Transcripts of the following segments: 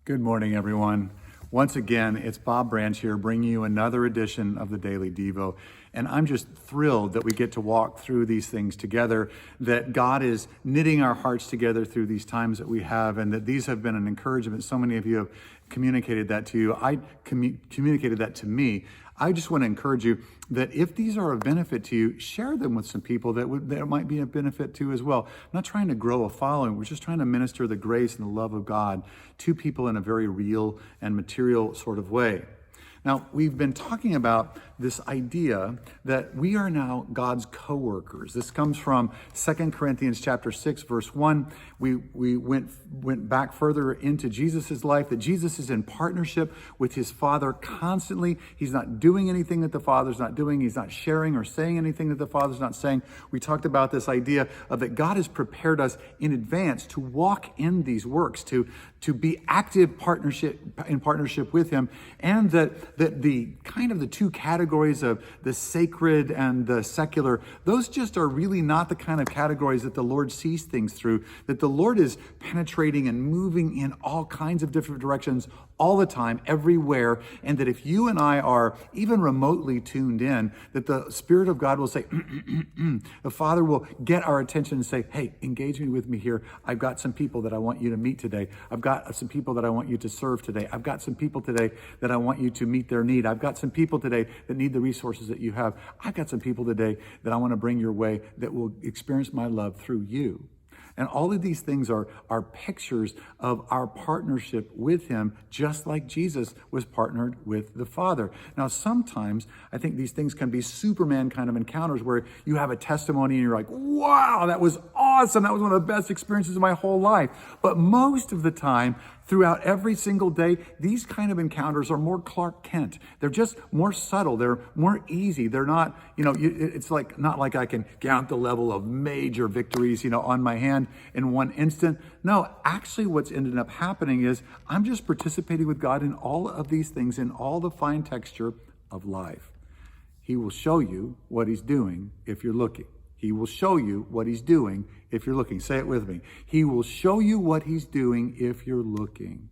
Good morning, everyone. Once again, it's Bob Branch here bringing you another edition of the Daily Devo. And I'm just thrilled that we get to walk through these things together, that God is knitting our hearts together through these times that we have, and that these have been an encouragement. So many of you have communicated that to you. I communicated that to me. I just want to encourage you that if these are a benefit to you, share them with some people that might be a benefit to as well. I'm not trying to grow a following. We're just trying to minister the grace and the love of God to people in a very real and material sort of way. Now, we've been talking about this idea that we are now God's co-workers. This comes from 2 Corinthians chapter 6, verse 1. We went back further into Jesus' life, that Jesus is in partnership with his Father constantly. He's not doing anything that the Father's not doing. He's not sharing or saying anything that the Father's not saying. We talked about this idea of that God has prepared us in advance to walk in these works, to be active in partnership with him, and that the kind of the two categories of the sacred and the secular, those just are really not the kind of categories that the Lord sees things through, that the Lord is penetrating and moving in all kinds of different directions all the time, everywhere, and that if you and I are even remotely tuned in, that the Spirit of God will say, the Father will get our attention and say, hey, engage with me here. I've got some people that I want you to meet today. I've got some people that I want you to serve today. I've got some people today that I want you to meet their need. I've got some people today that need the resources that you have. I've got some people today that I want to bring your way that will experience my love through you. And all of these things are pictures of our partnership with him, just like Jesus was partnered with the Father. Now, sometimes I think these things can be Superman kind of encounters where you have a testimony and you're like, wow, that was awesome. That was one of the best experiences of my whole life. But most of the time, throughout every single day, these kind of encounters are more Clark Kent. They're just more subtle. They're more easy. They're not, it's like not like I can count the level of major victories, on my hand in one instant. No, actually what's ended up happening is I'm just participating with God in all of these things, in all the fine texture of life. He will show you what he's doing if you're looking. He will show you what he's doing if you're looking. Say it with me. He will show you what he's doing if you're looking.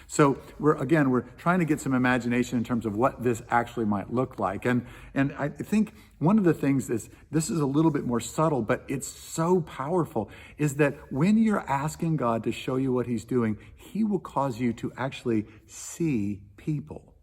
So we're trying to get some imagination in terms of what this actually might look like. And I think one of the things is, this is a little bit more subtle, but it's so powerful, is that when you're asking God to show you what he's doing, he will cause you to actually see people.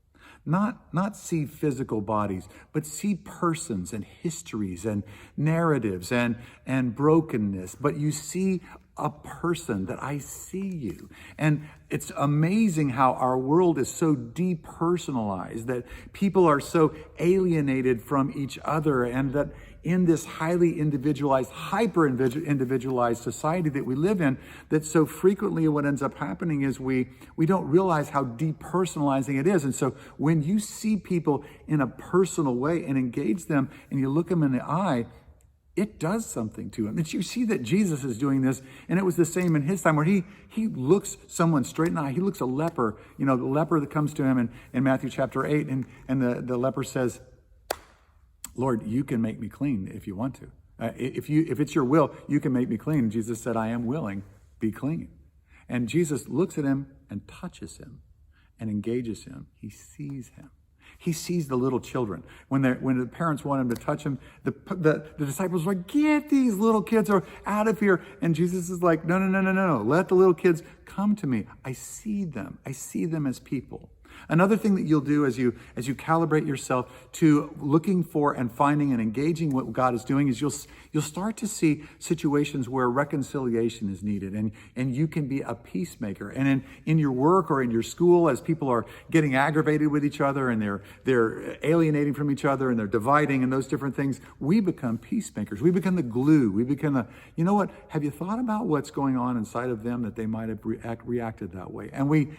Not see physical bodies, but see persons and histories and narratives and brokenness. But you see a person, that I see you. And it's amazing how our world is so depersonalized, that people are so alienated from each other, and that in this highly individualized, hyper-individualized society that we live in, that so frequently what ends up happening is we don't realize how depersonalizing it is. And so when you see people in a personal way and engage them and you look them in the eye, it does something to him. And you see that Jesus is doing this, and it was the same in his time, where he looks someone straight in the eye. He looks a leper, the leper that comes to him in Matthew chapter 8, and the leper says, Lord, you can make me clean if you want to. If it's your will, you can make me clean. And Jesus said, I am willing, be clean. And Jesus looks at him and touches him and engages him. He sees him. He sees the little children. When the parents want him to touch him, the disciples are like, get these little kids out of here. And Jesus is like, no. Let the little kids come to me. I see them. I see them as people. Another thing that you'll do as you calibrate yourself to looking for and finding and engaging what God is doing is you'll start to see situations where reconciliation is needed, and you can be a peacemaker. And in your work or in your school, as people are getting aggravated with each other and they're alienating from each other and they're dividing and those different things, we become peacemakers. We become the glue. We become have you thought about what's going on inside of them that they might have reacted that way? And we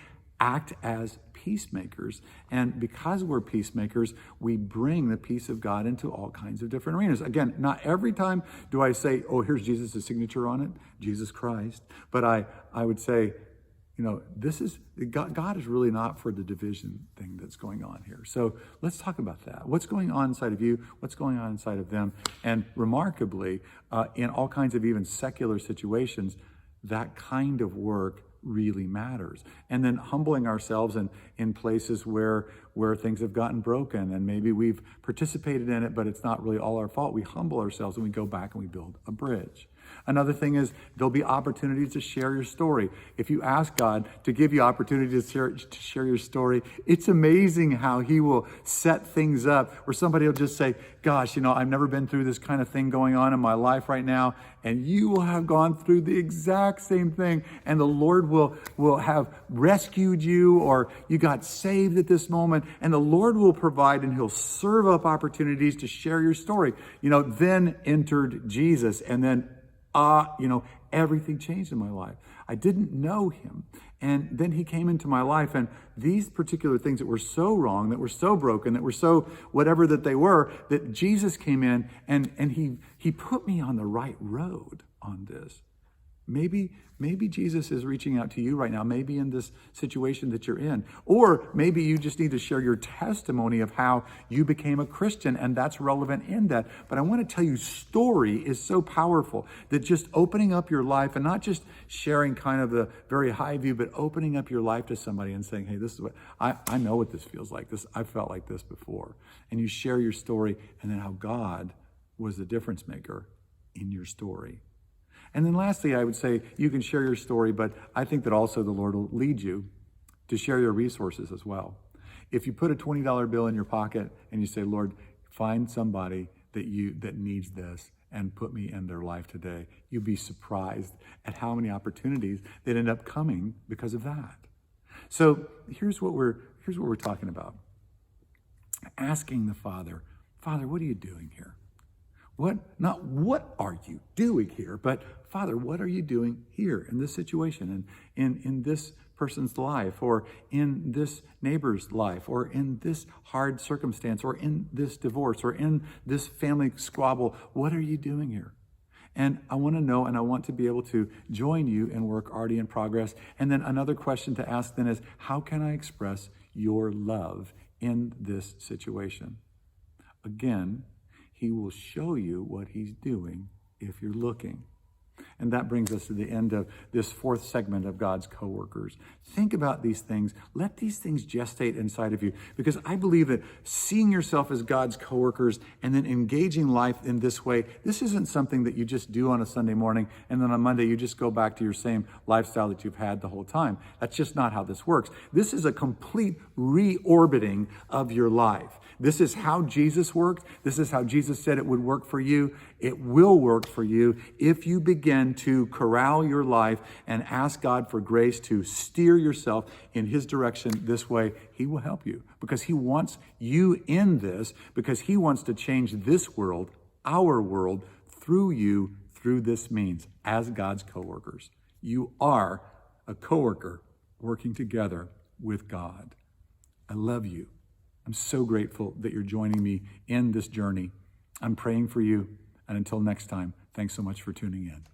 act as peacemakers. And because we're peacemakers, we bring the peace of God into all kinds of different arenas. Again, not every time do I say, oh, here's Jesus' signature on it, Jesus Christ. But I would say, this is, God is really not for the division thing that's going on here. So let's talk about that. What's going on inside of you? What's going on inside of them? And remarkably, in all kinds of even secular situations, that kind of work really matters. And then humbling ourselves in places where things have gotten broken and maybe we've participated in it, but it's not really all our fault. We humble ourselves and we go back and we build a bridge. Another thing is there'll be opportunities to share your story. If you ask God to give you opportunity to share your story, it's amazing how he will set things up where somebody will just say, gosh, I've never been through this kind of thing going on in my life right now. And you will have gone through the exact same thing. And the Lord will have rescued you, or you got saved at this moment. And the Lord will provide, and he'll serve up opportunities to share your story. Then entered Jesus, and then everything changed in my life. I didn't know him. And then he came into my life, and these particular things that were so wrong, that were so broken, that were so whatever that they were, that Jesus came in and he put me on the right road on this. Maybe Jesus is reaching out to you right now, maybe in this situation that you're in. Or maybe you just need to share your testimony of how you became a Christian, and that's relevant in that. But I want to tell you, story is so powerful that just opening up your life, and not just sharing kind of the very high view, but opening up your life to somebody and saying, hey, this is what, I know what this feels like. I felt like this before. And you share your story, and then how God was the difference maker in your story. And then lastly, I would say you can share your story, but I think that also the Lord will lead you to share your resources as well. If you put a $20 bill in your pocket and you say, Lord, find somebody that needs this and put me in their life today, you'll be surprised at how many opportunities that end up coming because of that. So here's what we're talking about. Asking the Father, what are you doing here? Not what are you doing here, but Father, what are you doing here in this situation, and in this person's life, or in this neighbor's life, or in this hard circumstance, or in this divorce, or in this family squabble? What are you doing here? And I want to know, and I want to be able to join you in work already in progress. And then another question to ask then is, how can I express your love in this situation? Again, he will show you what he's doing if you're looking. And that brings us to the end of this fourth segment of God's coworkers. Think about these things. Let these things gestate inside of you, because I believe that seeing yourself as God's coworkers and then engaging life in this way, this isn't something that you just do on a Sunday morning and then on Monday you just go back to your same lifestyle that you've had the whole time. That's just not how this works. This is a complete reorbiting of your life. This is how Jesus worked. This is how Jesus said it would work for you. It will work for you if you begin to corral your life and ask God for grace to steer yourself in his direction this way. He will help you because he wants you in this, because he wants to change this world, our world, through you, through this means, as God's coworkers. You are a coworker working together with God. I love you. I'm so grateful that you're joining me in this journey. I'm praying for you. And until next time, thanks so much for tuning in.